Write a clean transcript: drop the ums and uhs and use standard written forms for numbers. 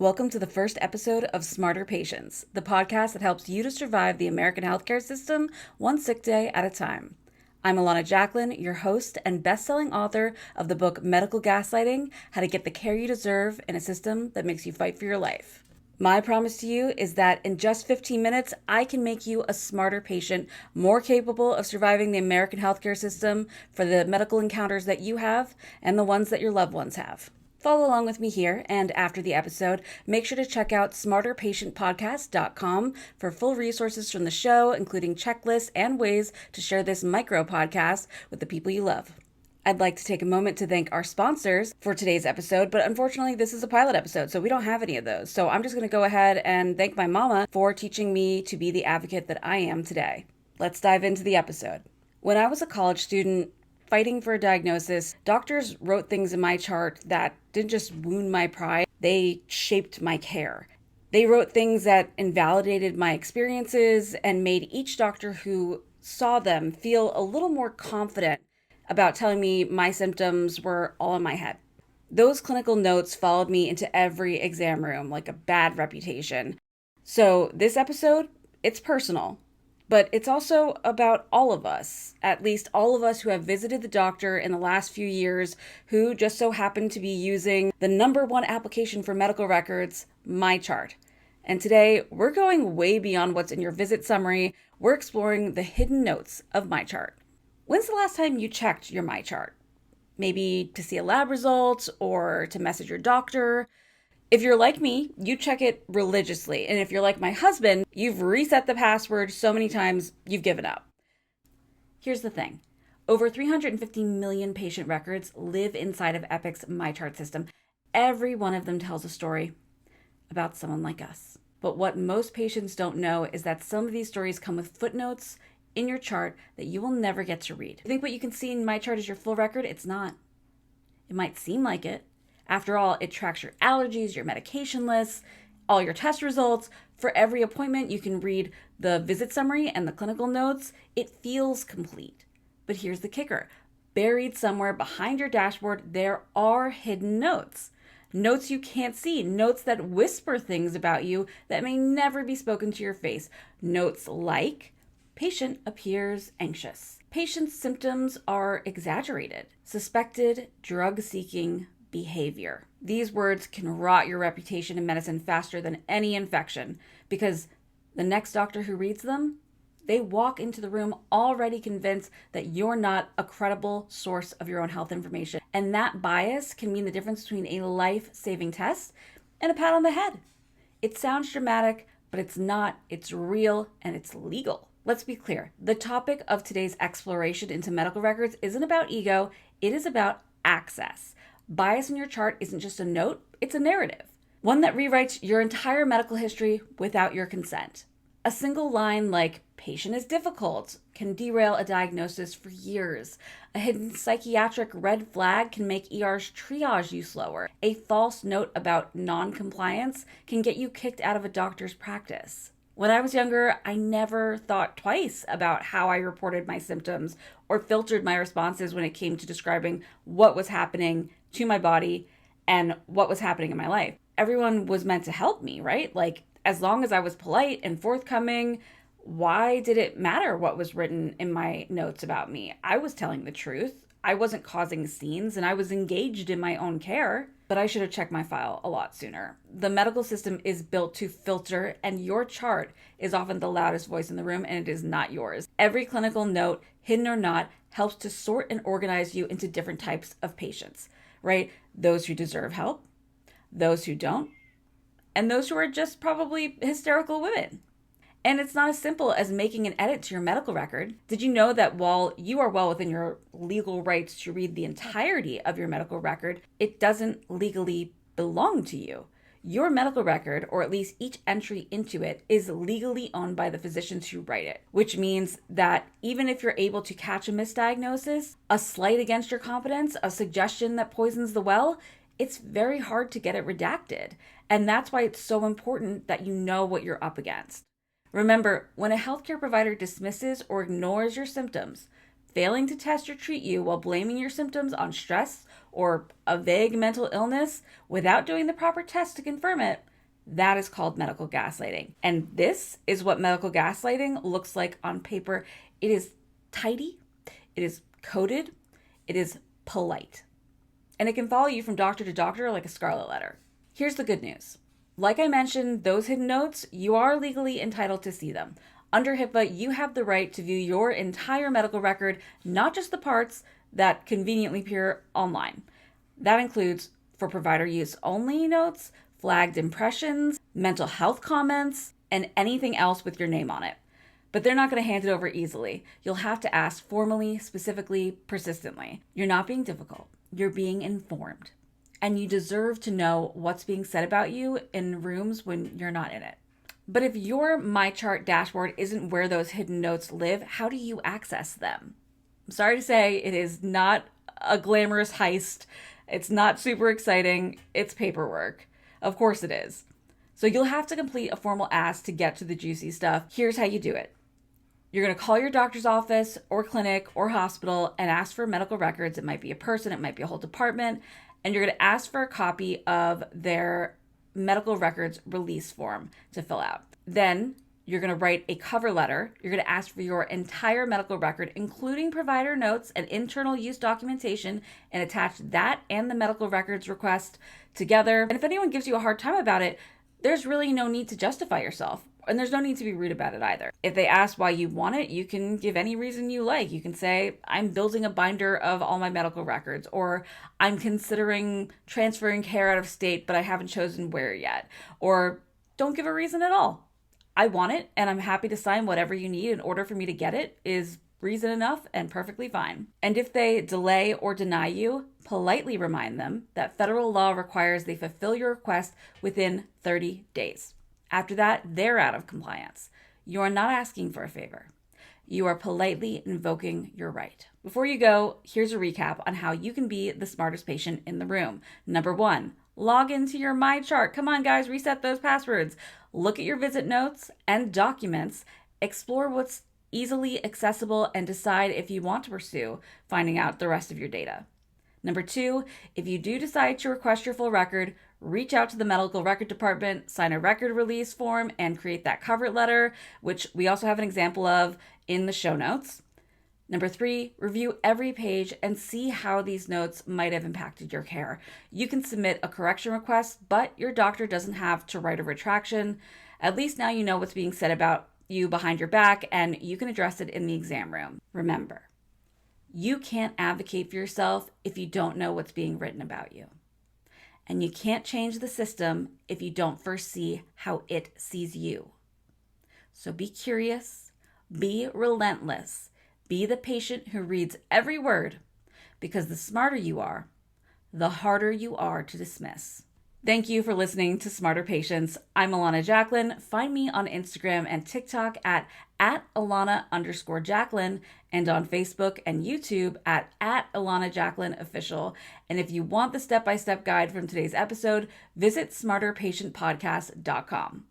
Welcome to the first episode of Smarter Patients, the podcast that helps you to survive the American healthcare system one sick day at a time. I'm Alana Jacqueline, your host and best-selling author of the book Medical Gaslighting: How to Get the Care You Deserve in a System That Makes You Fight for Your Life. My promise to you is that in just 15 minutes, I can make you a smarter patient, more capable of surviving the American healthcare system for the medical encounters that you have and the ones that your loved ones have. Follow along with me here, and after the episode, make sure to check out smarterpatientpodcast.com for full resources from the show, including checklists and ways to share this micro podcast with the people you love. I'd like to take a moment to thank our sponsors for today's episode, but unfortunately this is a pilot episode, so we don't have any of those. So I'm just going to go ahead and thank my mama for teaching me to be the advocate that I am today. Let's dive into the episode. When I was a college student, fighting for a diagnosis, doctors wrote things in MyChart that didn't just wound my pride, they shaped my care. They wrote things that invalidated my experiences and made each doctor who saw them feel a little more confident about telling me my symptoms were all in my head. Those clinical notes followed me into every exam room like a bad reputation. So this episode, it's personal. But it's also about all of us, at least all of us who have visited the doctor in the last few years who just so happen to be using the number one application for medical records, MyChart. And today, we're going way beyond what's in your visit summary. We're exploring the hidden notes of MyChart. When's the last time you checked your MyChart? Maybe to see a lab result or to message your doctor? If you're like me, you check it religiously. And if you're like my husband, you've reset the password so many times, you've given up. Here's the thing. Over 350 million patient records live inside of Epic's MyChart system. Every one of them tells a story about someone like us. But what most patients don't know is that some of these stories come with footnotes in your chart that you will never get to read. You think what you can see in MyChart is your full record? It's not. It might seem like it. After all, it tracks your allergies, your medication lists, all your test results. For every appointment, you can read the visit summary and the clinical notes. It feels complete. But here's the kicker. Buried somewhere behind your dashboard, there are hidden notes. Notes you can't see. Notes that whisper things about you that may never be spoken to your face. Notes like, patient appears anxious. Patient's symptoms are exaggerated. Suspected drug-seeking behavior. These words can rot your reputation in medicine faster than any infection because the next doctor who reads them, they walk into the room already convinced that you're not a credible source of your own health information. And that bias can mean the difference between a life-saving test and a pat on the head. It sounds dramatic, but it's not. It's real and it's legal. Let's be clear. The topic of today's exploration into medical records isn't about ego. It is about access. Bias in your chart isn't just a note, it's a narrative. One that rewrites your entire medical history without your consent. A single line like, patient is difficult, can derail a diagnosis for years. A hidden psychiatric red flag can make ERs triage you slower. A false note about non-compliance can get you kicked out of a doctor's practice. When I was younger, I never thought twice about how I reported my symptoms or filtered my responses when it came to describing what was happening to my body and what was happening in my life. Everyone was meant to help me, right? Like, as long as I was polite and forthcoming, why did it matter what was written in my notes about me? I was telling the truth. I wasn't causing scenes and I was engaged in my own care, but I should have checked my file a lot sooner. The medical system is built to filter, and your chart is often the loudest voice in the room, and it is not yours. Every clinical note, hidden or not, helps to sort and organize you into different types of patients, right? Those who deserve help, those who don't, and those who are just probably hysterical women. And it's not as simple as making an edit to your medical record. Did you know that while you are well within your legal rights to read the entirety of your medical record, it doesn't legally belong to you? Your medical record, or at least each entry into it, is legally owned by the physicians who write it, which means that even if you're able to catch a misdiagnosis, a slight against your competence, a suggestion that poisons the well, it's very hard to get it redacted. And that's why it's so important that you know what you're up against. Remember, when a healthcare provider dismisses or ignores your symptoms, failing to test or treat you while blaming your symptoms on stress or a vague mental illness without doing the proper test to confirm it, That is called medical gaslighting. And this is what medical gaslighting looks like on paper. It is tidy, it is coded, it is polite. And it can follow you from doctor to doctor like a scarlet letter. Here's the good news. Like I mentioned, those hidden notes, you are legally entitled to see them. Under HIPAA, you have the right to view your entire medical record, not just the parts that conveniently appear online. That includes, for provider use only notes, flagged impressions, mental health comments, and anything else with your name on it. But they're not going to hand it over easily. You'll have to ask formally, specifically, persistently. You're not being difficult. You're being informed. And you deserve to know what's being said about you in rooms when you're not in it. But if your MyChart dashboard isn't where those hidden notes live, how do you access them? I'm sorry to say, it is not a glamorous heist. It's not super exciting. It's paperwork. Of course it is. So you'll have to complete a formal ask to get to the juicy stuff. Here's how you do it. You're going to call your doctor's office or clinic or hospital and ask for medical records. It might be a person, it might be a whole department. And you're going to ask for a copy of their medical records release form to fill out. Then you're going to write a cover letter. You're going to ask for your entire medical record, including provider notes and internal use documentation, and attach that and the medical records request together. And if anyone gives you a hard time about it, there's really no need to justify yourself. And there's no need to be rude about it either. If they ask why you want it, you can give any reason you like. You can say, I'm building a binder of all my medical records, or I'm considering transferring care out of state, but I haven't chosen where yet. Or don't give a reason at all. I want it, and I'm happy to sign whatever you need in order for me to get it is reason enough and perfectly fine. And if they delay or deny you, politely remind them that federal law requires they fulfill your request within 30 days. After that, they're out of compliance. You are not asking for a favor. You are politely invoking your right. Before you go, here's a recap on how you can be the smartest patient in the room. Number 1, log into your MyChart. Come on, guys, reset those passwords. Look at your visit notes and documents. Explore what's easily accessible and decide if you want to pursue finding out the rest of your data. Number 2, if you do decide to request your full record, reach out to the medical record department, sign a record release form, and create that cover letter, which we also have an example of in the show notes. Number 3, review every page and see how these notes might have impacted your care. You can submit a correction request, but your doctor doesn't have to write a retraction. At least now you know what's being said about you behind your back, and you can address it in the exam room. Remember, you can't advocate for yourself if you don't know what's being written about you. And you can't change the system if you don't first see how it sees you. So be curious, be relentless, be the patient who reads every word, because the smarter you are, the harder you are to dismiss. Thank you for listening to Smarter Patients. I'm Alana Jacqueline. Find me on Instagram and TikTok at Alana_Jacqueline, and on Facebook and YouTube at Alana Jacqueline Official. And if you want the step-by-step guide from today's episode, visit smarterpatientpodcast.com.